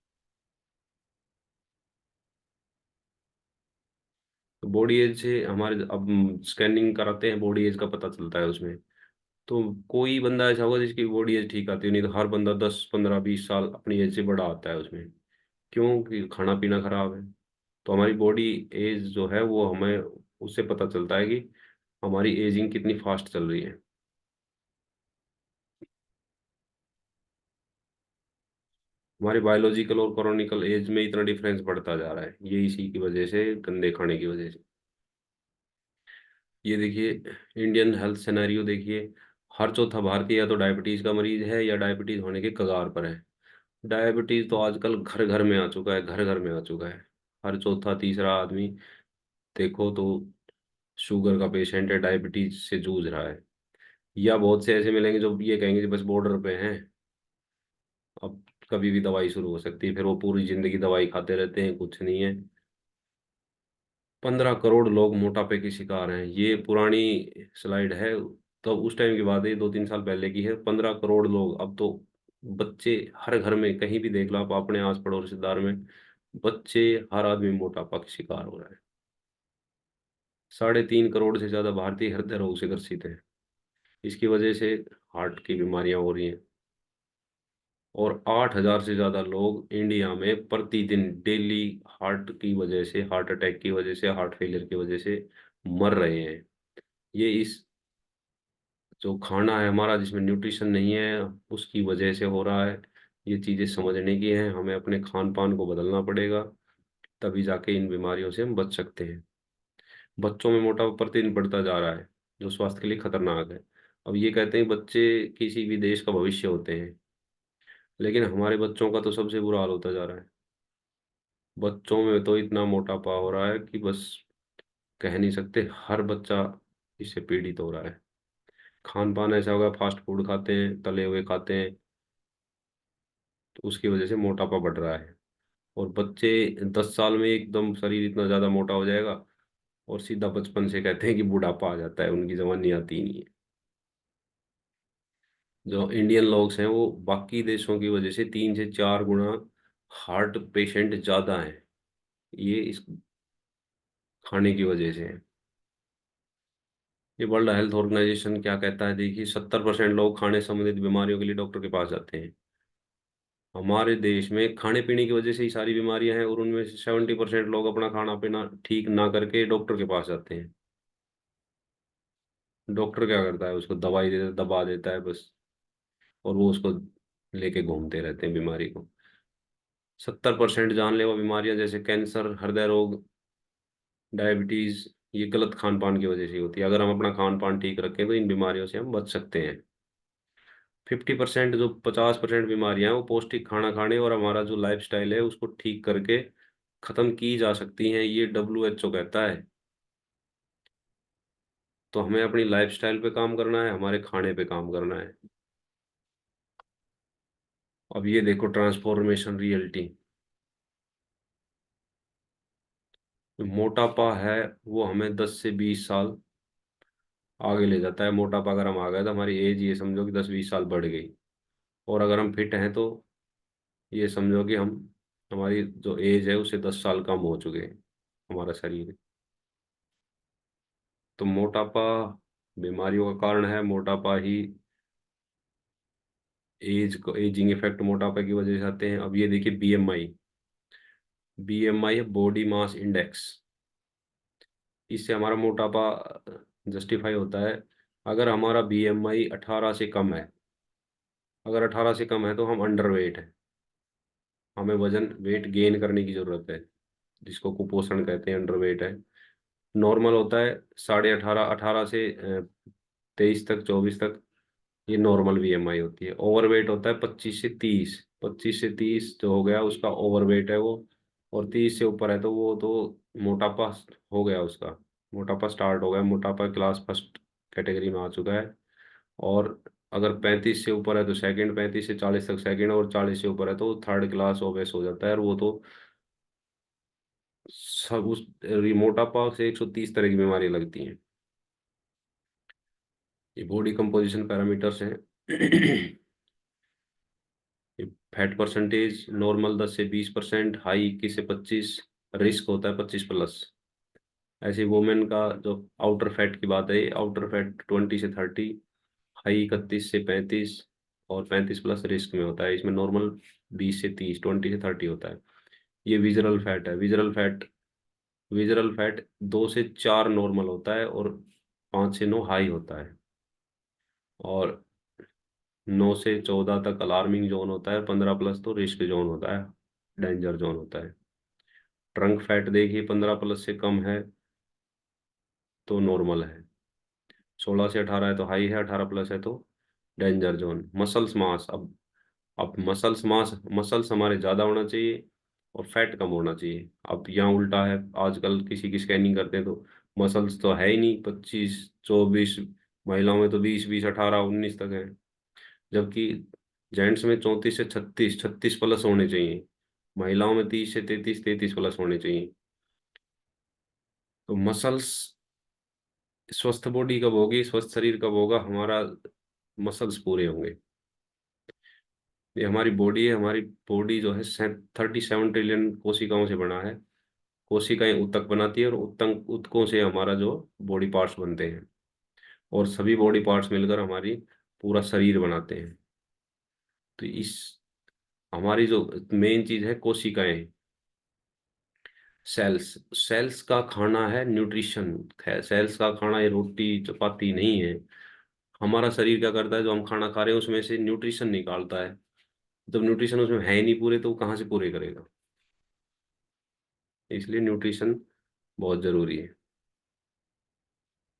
तो बॉडी एज से हमारे, अब स्कैनिंग कराते हैं बॉडी एज का पता चलता है उसमें। तो कोई बंदा ऐसा होगा जिसकी बॉडी एज ठीक आती है, नहीं तो हर बंदा 10-15-20 साल अपनी एज से बड़ा आता है उसमें। क्यों? कि खाना पीना खराब है। तो हमारी बॉडी एज जो है वो हमें उससे पता चलता है कि हमारी एजिंग कितनी फास्ट चल रही है। हमारी बायोलॉजिकल और क्रोनिकल एज में इतना डिफरेंस बढ़ता जा रहा है, ये इसी की वजह से, गंदे खाने की वजह से। ये देखिए, इंडियन हेल्थ सिनेरियो देखिए, हर चौथा भारतीय या तो डायबिटीज का मरीज है या डायबिटीज होने के कगार पर है। डायबिटीज तो आजकल घर घर में आ चुका है, घर घर में आ चुका है। हर चौथा तीसरा आदमी देखो तो शुगर का पेशेंट है, डायबिटीज से जूझ रहा है। या बहुत से ऐसे मिलेंगे जो ये कहेंगे कि बस बॉर्डर पे हैं, अब कभी भी दवाई शुरू हो सकती है, फिर वो पूरी जिंदगी दवाई खाते रहते हैं, कुछ नहीं है। 15 करोड़ लोग मोटापे के शिकार हैं, ये पुरानी स्लाइड है, तो उस टाइम की बात है, ये 2-3 साल पहले की है। 15 करोड़ लोग, अब तो बच्चे हर घर में कहीं भी देख लो आप अपने आस पड़ोस रिश्तेदार में, बच्चे, हर आदमी मोटापा का शिकार हो रहा है। 3.5 करोड़ से ज्यादा भारतीय हृदय रोग से ग्रसित हैं। इसकी वजह से हार्ट की बीमारियां हो रही हैं। और 8,000 से ज्यादा लोग इंडिया में प्रतिदिन डेली हार्ट की वजह से, हार्ट अटैक की वजह से, हार्ट फेलियर की वजह से मर रहे हैं। ये इस जो खाना है हमारा जिसमें न्यूट्रिशन नहीं है, उसकी वजह से हो रहा है। ये चीजें समझने की हैं, हमें अपने खान पान को बदलना पड़ेगा, तभी जाके इन बीमारियों से हम बच सकते हैं। बच्चों में मोटापा प्रतिदिन बढ़ता जा रहा है, जो स्वास्थ्य के लिए खतरनाक है। अब ये कहते हैं बच्चे किसी भी देश का भविष्य होते हैं, लेकिन हमारे बच्चों का तो सबसे बुरा हाल होता जा रहा है। बच्चों में तो इतना मोटापा हो रहा है कि बस कह नहीं सकते, हर बच्चा इससे पीड़ित हो रहा है। खान पान ऐसा होगा, फास्ट फूड खाते हैं, तले हुए खाते हैं, तो उसकी वजह से मोटापा बढ़ रहा है। और बच्चे 10 साल में एकदम शरीर इतना ज़्यादा मोटा हो जाएगा, और सीधा बचपन से कहते हैं कि बुढ़ापा आ जाता है, उनकी जवानी आती ही नहीं है। जो इंडियन लोग हैं वो बाकी देशों की वजह से 3 से 4 गुना हार्ट पेशेंट ज़्यादा हैं। ये इस खाने की वजह से है। ये वर्ल्ड हेल्थ ऑर्गेनाइजेशन क्या कहता है, देखिए 70% लोग खाने संबंधित बीमारियों के लिए डॉक्टर के पास जाते हैं। हमारे देश में खाने पीने की वजह से ही सारी बीमारियां हैं, और उनमें से 70% लोग अपना खाना पीना ठीक ना करके डॉक्टर के पास जाते हैं। डॉक्टर क्या करता है, उसको दवाई दे दबा देता है बस, और वो उसको लेके घूमते रहते हैं बीमारी को। 70% जानलेवा बीमारियां जैसे कैंसर, हृदय रोग, डायबिटीज, ये गलत खान पान की वजह से ही होती है। अगर हम अपना खान पान ठीक रखें तो इन बीमारियों से हम बच सकते हैं। 50%, जो 50% बीमारियां हैं वो पौष्टिक खाना खाने और हमारा जो लाइफ स्टाइल है उसको ठीक करके खत्म की जा सकती हैं, ये WHO कहता है। तो हमें अपनी लाइफ स्टाइल पे काम करना है, हमारे खाने पे काम करना है। अब ये देखो ट्रांसफॉर्मेशन रियलिटी, मोटापा है वो हमें 10 से 20 साल आगे ले जाता है। मोटापा अगर हम आ गए तो हमारी एज ये समझो कि 10-20 साल बढ़ गई। और अगर हम फिट हैं तो ये समझो कि हम, हमारी जो एज है उससे 10 साल कम हो चुके हैं हमारा शरीर। तो मोटापा बीमारियों का कारण है, मोटापा ही एज को, एजिंग इफेक्ट मोटापा की वजह से आते हैं। अब ये देखिए BMI, BMI है बॉडी मास इंडेक्स, इससे हमारा मोटापा जस्टिफाई होता है। अगर हमारा BMI 18 से कम है, अगर 18 से कम है तो हम अंडर वेट है, हमें वजन वेट गेन करने की जरूरत है, जिसको कुपोषण कहते हैं, अंडर वेट है। नॉर्मल होता है 18.5, 18 से 23 तक, 24 तक, ये नॉर्मल BMI होती है। ओवरवेट होता है 25 से 30, 25 से 30 जो हो गया उसका ओवरवेट है वो। और 30 से ऊपर है तो वो तो मोटापा हो गया उसका, मोटापा स्टार्ट हो गया, मोटापा क्लास फर्स्ट कैटेगरी में आ चुका है। और अगर 35 से ऊपर है तो सेकंड, 35 से 40 तक सेकंड, और 40 से ऊपर है तो थर्ड क्लास ओबेस हो जाता है। और वो तो सब उस मोटापा से 130 तरह की बीमारियां लगती हैं। ये बॉडी कंपोजिशन पैरामीटर्स हैं। फैट परसेंटेज नॉर्मल 10 से 20%, हाई 21 से 25, रिस्क होता है 25+। ऐसे वुमेन का जो आउटर फैट की बात है, आउटर फैट 20 से 30, हाई 31 से 35, और 35+ रिस्क में होता है। इसमें नॉर्मल 20 से 30, 20 से 30 होता है। ये विजरल फैट है, विजरल फैट 2 से 4 नॉर्मल होता है, और 5 से 9 हाई होता है। और 9 से 14 तक अलार्मिंग जोन होता है, 15+ तो रिस्क जोन होता है, डेंजर जोन होता है। ट्रंक फैट देखिए 15+ से कम है तो नॉर्मल है, 16 से 18 है तो हाई है, 18+ है तो डेंजर जोन। मसल्स मास, अब मसल्स मास, मसल्स हमारे ज़्यादा होना चाहिए, और फैट कम होना चाहिए। अब यहाँ उल्टा है, आजकल किसी की स्कैनिंग करते हैं तो मसल्स तो है ही नहीं, 25 24, महिलाओं में तो 20 20 18 19 तक है, जबकि जेंट्स में 34 से 36, 36 प्लस होने चाहिए, महिलाओं में 30 से 33, 33 प्लस होने चाहिए। तो मसल्स, स्वस्थ बॉडी कब होगी, स्वस्थ शरीर कब होगा, हमारा मसल्स पूरे होंगे। ये हमारी बॉडी है, हमारी बॉडी जो है 37 ट्रिलियन कोशिकाओं से बना है। कोशिकाएं ऊतक बनाती है और ऊतक ऊतकों से हमारा जो बॉडी पार्ट्स बनते हैं, और सभी बॉडी पार्ट्स मिलकर हमारी पूरा शरीर बनाते हैं। तो इस हमारी जो मेन चीज है कोशिकाएं, सेल्स, सेल्स का खाना है न्यूट्रिशन है। सेल्स का खाना ये रोटी चपाती नहीं है। हमारा शरीर क्या करता है, जो हम खाना खा रहे हैं उसमें से न्यूट्रिशन निकालता है। जब न्यूट्रिशन उसमें है ही नहीं पूरे, तो वो कहाँ से पूरे करेगा। इसलिए न्यूट्रिशन बहुत जरूरी है।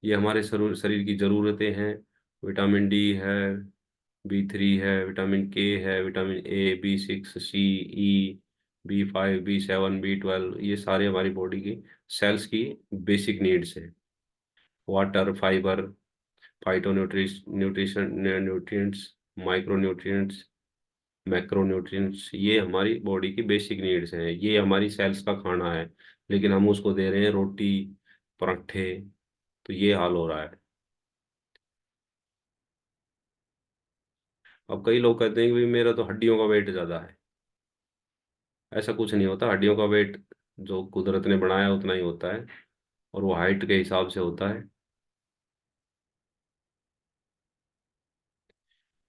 ये हमारे शरीर शरीर की जरूरतें हैं। विटामिन डी है, B3 है, विटामिन के है, vitamin A B6 C, E, B5 B7 B12, ये सारे हमारी बॉडी की सेल्स की बेसिक नीड्स हैं। Water, fibre, phyto nutrition nutrients, micro nutrients, macro nutrients, ये हमारी बॉडी की बेसिक नीड्स हैं, ये हमारी सेल्स का खाना है। लेकिन हम उसको दे रहे हैं रोटी, पराठे, तो ये हाल हो रहा है। अब कई लोग कहते हैं कि भाई मेरा तो हड्डियों का वेट ज्यादा है। ऐसा कुछ नहीं होता, हड्डियों का वेट जो कुदरत ने बनाया उतना ही होता है, और वो हाइट के हिसाब से होता है।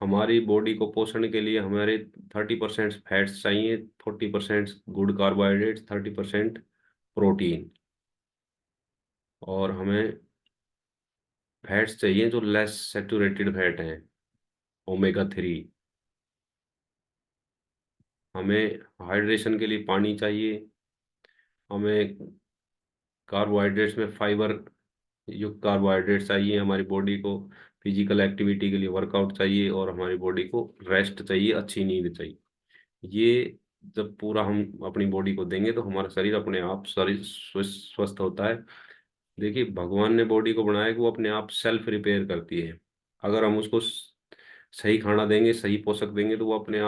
हमारी बॉडी को पोषण के लिए हमारे 30% फैट्स चाहिए, 40% गुड कार्बोहाइड्रेट्स, 30% प्रोटीन, और हमें फैट्स चाहिए जो लेस सेचुरेटेड फैट हैं, ओमेगा 3। हमें हाइड्रेशन के लिए पानी चाहिए। हमें कार्बोहाइड्रेट्स में फाइबर युक्त कार्बोहाइड्रेट चाहिए हमारी बॉडी को। फिजिकल एक्टिविटी के लिए वर्कआउट चाहिए, और हमारी बॉडी को रेस्ट चाहिए, अच्छी नींद चाहिए। ये जब पूरा हम अपनी बॉडी को देंगे तो हमारा शरीर अपने आप शरीर स्वस्थ होता है। देखिए, भगवान ने बॉडी को बनाया कि वो अपने आप सेल्फ रिपेयर करती है। अगर हम उसको सही खाना देंगे, सही पोषक देंगे, तो वो अपने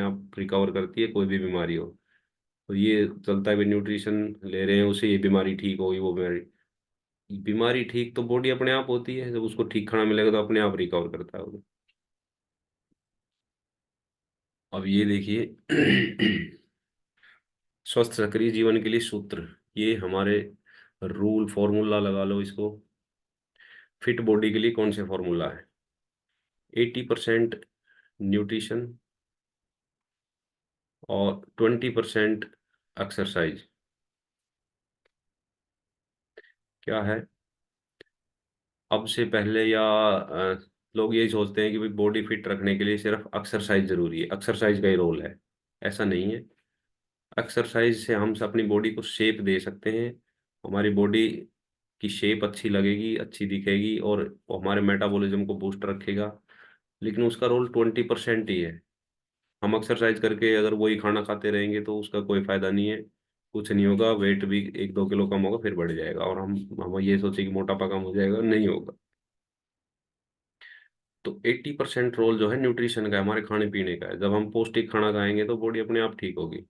आप रिकवर करती है, कोई भी बीमारी हो। तो ये चलता है भी, न्यूट्रिशन ले रहे हैं उसे ये बीमारी ठीक होगी, वो बीमारी, बीमारी ठीक तो बॉडी अपने आप होती है, जब उसको ठीक खाना मिलेगा तो अपने आप रिकवर करता है वो। अब ये देखिए स्वस्थ सक्रिय जीवन के लिए सूत्र, ये हमारे रूल फॉर्मूला लगा लो इसको। फिट बॉडी के लिए कौन से फॉर्मूला है? 80% न्यूट्रिशन और 20% एक्सरसाइज। क्या है? अब से पहले या लोग यही सोचते हैं कि भाई बॉडी फिट रखने के लिए सिर्फ एक्सरसाइज जरूरी है, एक्सरसाइज का ही रोल है। ऐसा नहीं है। एक्सरसाइज से हम अपनी बॉडी को शेप दे सकते हैं। हमारी बॉडी की शेप अच्छी लगेगी, अच्छी दिखेगी, और वो हमारे मेटाबॉलिज्म को बूस्ट रखेगा। लेकिन उसका रोल 20% ही है। हम एक्सरसाइज करके अगर वही खाना खाते रहेंगे तो उसका कोई फायदा नहीं है। कुछ नहीं होगा, वेट भी 1 2 किलो कम होगा, फिर बढ़ जाएगा, और हम ये सोचे कि मोटापा कम हो जाएगा, नहीं होगा। तो 80% रोल जो है न्यूट्रिशन का है, हमारे खाने पीने का है। जब हम पौष्टिक खाना खाएंगे तो बॉडी अपने आप ठीक होगी।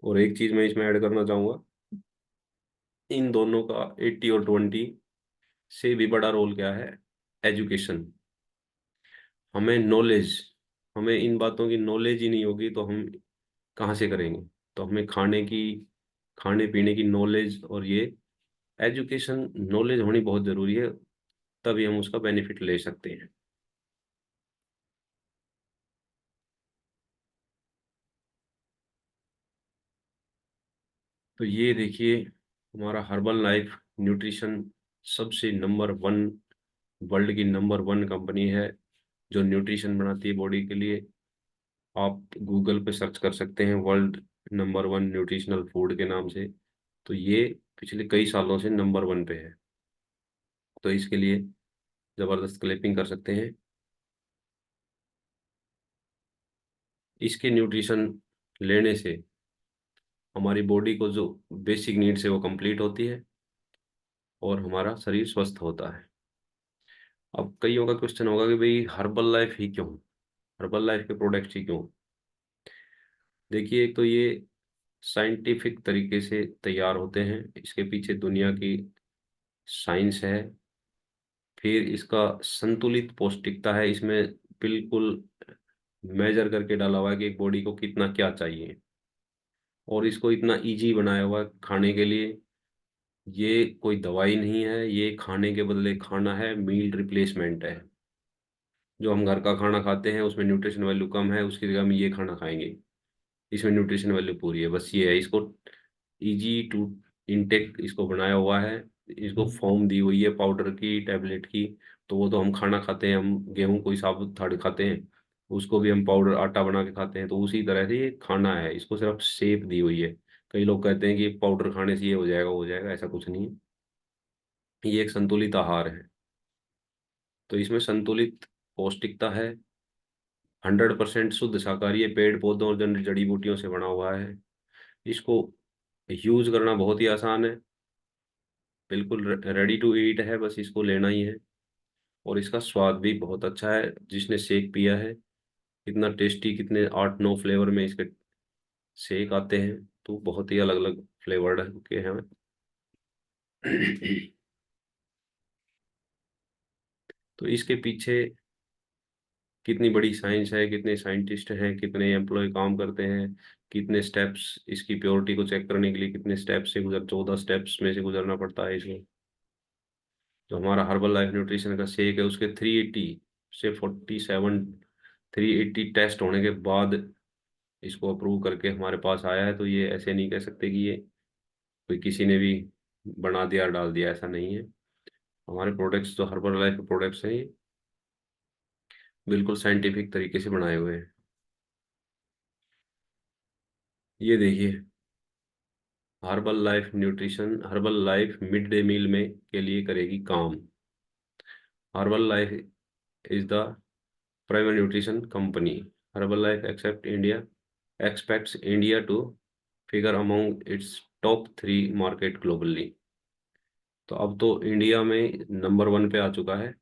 और एक चीज मैं इसमें ऐड करना चाहूंगा, इन दोनों का 80 और 20 से भी बड़ा रोल क्या है? एजुकेशन। हमें नॉलेज, हमें इन बातों की नॉलेज ही नहीं होगी तो हम कहाँ से करेंगे। तो हमें खाने पीने की नॉलेज, और ये एजुकेशन, नॉलेज होनी बहुत जरूरी है, तभी हम उसका बेनिफिट ले सकते हैं। तो ये देखिए, हमारा हर्बल लाइफ न्यूट्रिशन सबसे नंबर 1, वर्ल्ड की नंबर 1 कंपनी है जो न्यूट्रिशन बनाती है बॉडी के लिए। आप गूगल पे सर्च कर सकते हैं, वर्ल्ड नंबर 1 न्यूट्रिशनल फूड के नाम से। तो ये पिछले कई सालों से नंबर 1 पे है। तो इसके लिए जबरदस्त क्लिपिंग कर सकते हैं। इसके न्यूट्रिशन लेने से हमारी बॉडी को जो बेसिक नीड्स है वो कंप्लीट होती है और हमारा शरीर स्वस्थ होता है। अब कईयों का क्वेश्चन होगा कि भाई हर्बल लाइफ ही क्यों, हर्बल लाइफ के प्रोडक्ट्स ही क्यों। देखिए, एक तो ये साइंटिफिक तरीके से तैयार होते हैं, इसके पीछे दुनिया की साइंस है। फिर इसका संतुलित पौष्टिकता है, इसमें बिल्कुल मेजर करके डाला हुआ है कि एक बॉडी को कितना क्या चाहिए, और इसको इतना इजी बनाया हुआ है खाने के लिए। ये कोई दवाई नहीं है, ये खाने के बदले खाना है, मील रिप्लेसमेंट है। जो हम घर का खाना खाते हैं उसमें न्यूट्रिशन वैल्यू कम है, उसकी जगह हम ये खाना खाएंगे, इसमें न्यूट्रिशन वैल्यू पूरी है। बस ये है, इसको इजी टू इनटेक इसको बनाया हुआ है। इसको फॉर्म दी हुई है पाउडर की, टैबलेट की। तो वो तो हम खाना खाते हैं, हम गेहूं कोई साबुत थाड़ी खाते हैं, उसको भी हम पाउडर आटा बना के खाते हैं। तो उसी तरह से ये खाना है, इसको सिर्फ शेप दी हुई है। कई लोग कहते हैं कि पाउडर खाने से ये हो जाएगा वो हो जाएगा, ऐसा कुछ नहीं है। ये एक संतुलित आहार है। तो इसमें संतुलित पौष्टिकता है, 100% शुद्ध शाकाहारी है, पेड़ पौधों और जड़ी बूटियों से बना हुआ है। इसको यूज करना बहुत ही आसान है, बिल्कुल रेडी टू ईट है, बस इसको लेना ही है। और इसका स्वाद भी बहुत अच्छा है, जिसने शेक पिया है कितना टेस्टी, कितने 8-9 फ्लेवर में इसके शेक आते हैं। तो बहुत ही अलग अलग फ्लेवर्ड के हैं। तो इसके पीछे कितनी बड़ी साइंस है, कितने साइंटिस्ट हैं, कितने एम्प्लॉय काम करते हैं, कितने स्टेप्स इसकी प्योरिटी को चेक करने के लिए कितने स्टेप्स से 14 स्टेप्स में से गुजरना पड़ता है इसमें। जो हमारा हर्बल लाइफ न्यूट्रिशन का शेक है उसके 380 से 47 380 टेस्ट होने के बाद इसको अप्रूव करके हमारे पास आया है। तो ये ऐसे नहीं कह सकते कि ये कोई किसी ने भी बना दिया डाल दिया, ऐसा नहीं है। हमारे प्रोडक्ट्स जो हर्बल लाइफ के प्रोडक्ट्स हैं ये बिल्कुल साइंटिफिक तरीके से बनाए हुए हैं। ये देखिए, Herbalife mid day meal में के लिए करेगी काम। Herbalife is the primary nutrition company. Herbalife expects India to figure among its top 3 market globally. तो अब तो इंडिया में नंबर 1 पे आ चुका है।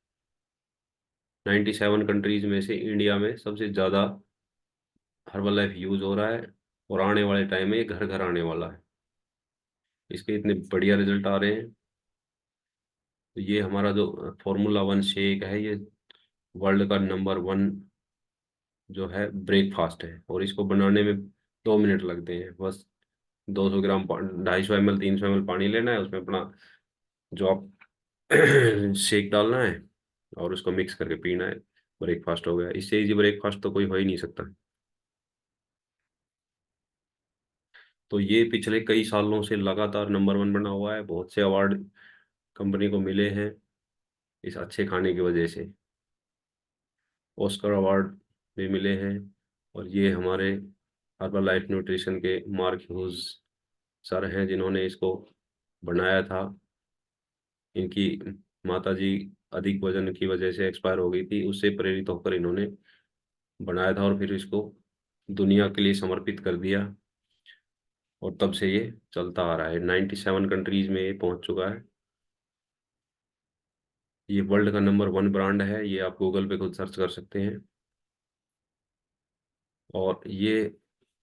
97 कंट्रीज में से इंडिया में सबसे ज़्यादा हर्बल लाइफ यूज हो रहा है, और आने वाले टाइम में ये घर घर आने वाला है। इसके इतने बढ़िया रिजल्ट आ रहे हैं। तो ये हमारा जो Formula 1 शेक है, ये वर्ल्ड का नंबर 1 जो है ब्रेकफास्ट है, और इसको बनाने में 2 मिनट लगते हैं बस। 200 ग्राम 250 ml 300 ml पानी लेना है, उसमें अपना जो आप शेक डालना है और उसको मिक्स करके पीना है। ब्रेकफास्ट हो गया। इससे इजी ब्रेकफास्ट तो कोई हो ही नहीं सकता। तो ये पिछले कई सालों से लगातार नंबर 1 बना हुआ है, बहुत से अवार्ड कंपनी को मिले हैं इस अच्छे खाने की वजह से। ऑस्कर अवार्ड भी मिले हैं। और ये हमारे हर्बल लाइफ न्यूट्रिशन के मार्क ह्यूज सर हैं, जिन्होंने इसको बनाया था। इनकी माता जी अधिक वजन की वजह से एक्सपायर हो गई थी, उससे प्रेरित होकर इन्होंने बनाया था और फिर इसको दुनिया के लिए समर्पित कर दिया। और तब से ये चलता आ रहा है, 97 कंट्रीज में ये पहुंच चुका है। ये वर्ल्ड का नंबर 1 ब्रांड है, ये आप गूगल पे खुद सर्च कर सकते हैं। और ये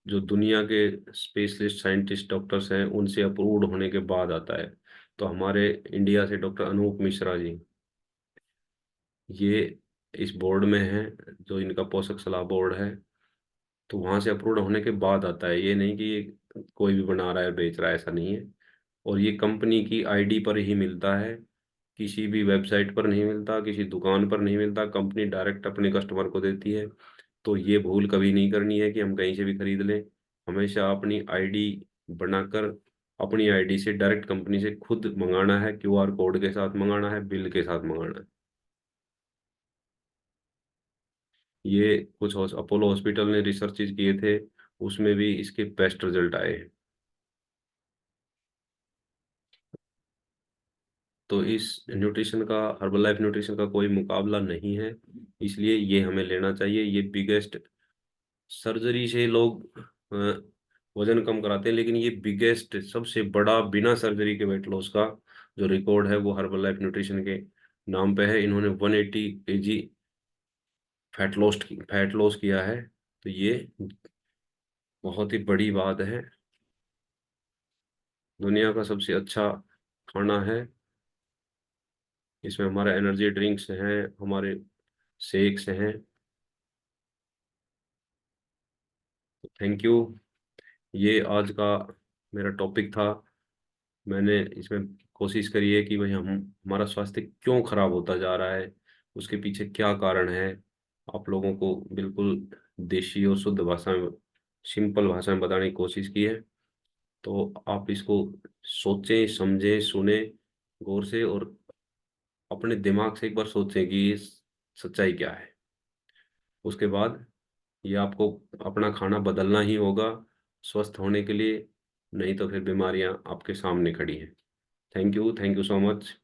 जो दुनिया के स्पेशलिस्ट साइंटिस्ट डॉक्टर्स हैं उनसे अप्रूव्ड होने के बाद आता है। तो हमारे इंडिया से डॉक्टर अनूप मिश्रा जी, ये इस बोर्ड में हैं, जो इनका पोषक सलाह बोर्ड है। तो वहाँ से अप्रूव्ड होने के बाद आता है, ये नहीं कि ये कोई भी बना रहा है बेच रहा है, ऐसा नहीं है। और ये कंपनी की आईडी पर ही मिलता है, किसी भी वेबसाइट पर नहीं मिलता, किसी दुकान पर नहीं मिलता, कंपनी डायरेक्ट अपने कस्टमर को देती है। तो ये भूल कभी नहीं करनी है कि हम कहीं से भी खरीद लें। हमेशा अपनी आईडी बनाकर अपनी आईडी से डायरेक्ट कंपनी से खुद मंगाना है, क्यूआर कोड के साथ मंगाना है, बिल के साथ मंगाना है। ये कुछ अपोलो हॉस्पिटल ने रिसर्चेज किए थे, उसमें भी इसके बेस्ट रिजल्ट आए हैं। तो इस न्यूट्रिशन का, हर्बल लाइफ न्यूट्रिशन का कोई मुकाबला नहीं है, इसलिए ये हमें लेना चाहिए। ये बिगेस्ट सर्जरी से लोग वजन कम कराते हैं, लेकिन ये बिगेस्ट सबसे बड़ा बिना सर्जरी के वेट लॉस का जो रिकॉर्ड है वो हर्बल लाइफ न्यूट्रिशन के नाम पे है। इन्होंने 180 kg फैट लॉस किया है, तो ये बहुत ही बड़ी बात है। दुनिया का सबसे अच्छा खाना है। इसमें हमारे एनर्जी ड्रिंक्स हैं, हमारे शेक्स हैं। Thank you. ये आज का मेरा टॉपिक था। मैंने इसमें कोशिश करी है कि भाई हम हमारा स्वास्थ्य क्यों खराब होता जा रहा है, उसके पीछे क्या कारण है, आप लोगों को बिल्कुल देशी और शुद्ध भाषा में, सिंपल भाषा में बताने की कोशिश की है। तो आप इसको सोचें, समझें, सुने गौर से, और अपने दिमाग से एक बार सोचें कि ये सच्चाई क्या है। उसके बाद ये आपको अपना खाना बदलना ही होगा स्वस्थ होने के लिए, नहीं तो फिर बीमारियां आपके सामने खड़ी हैं। Thank you so much.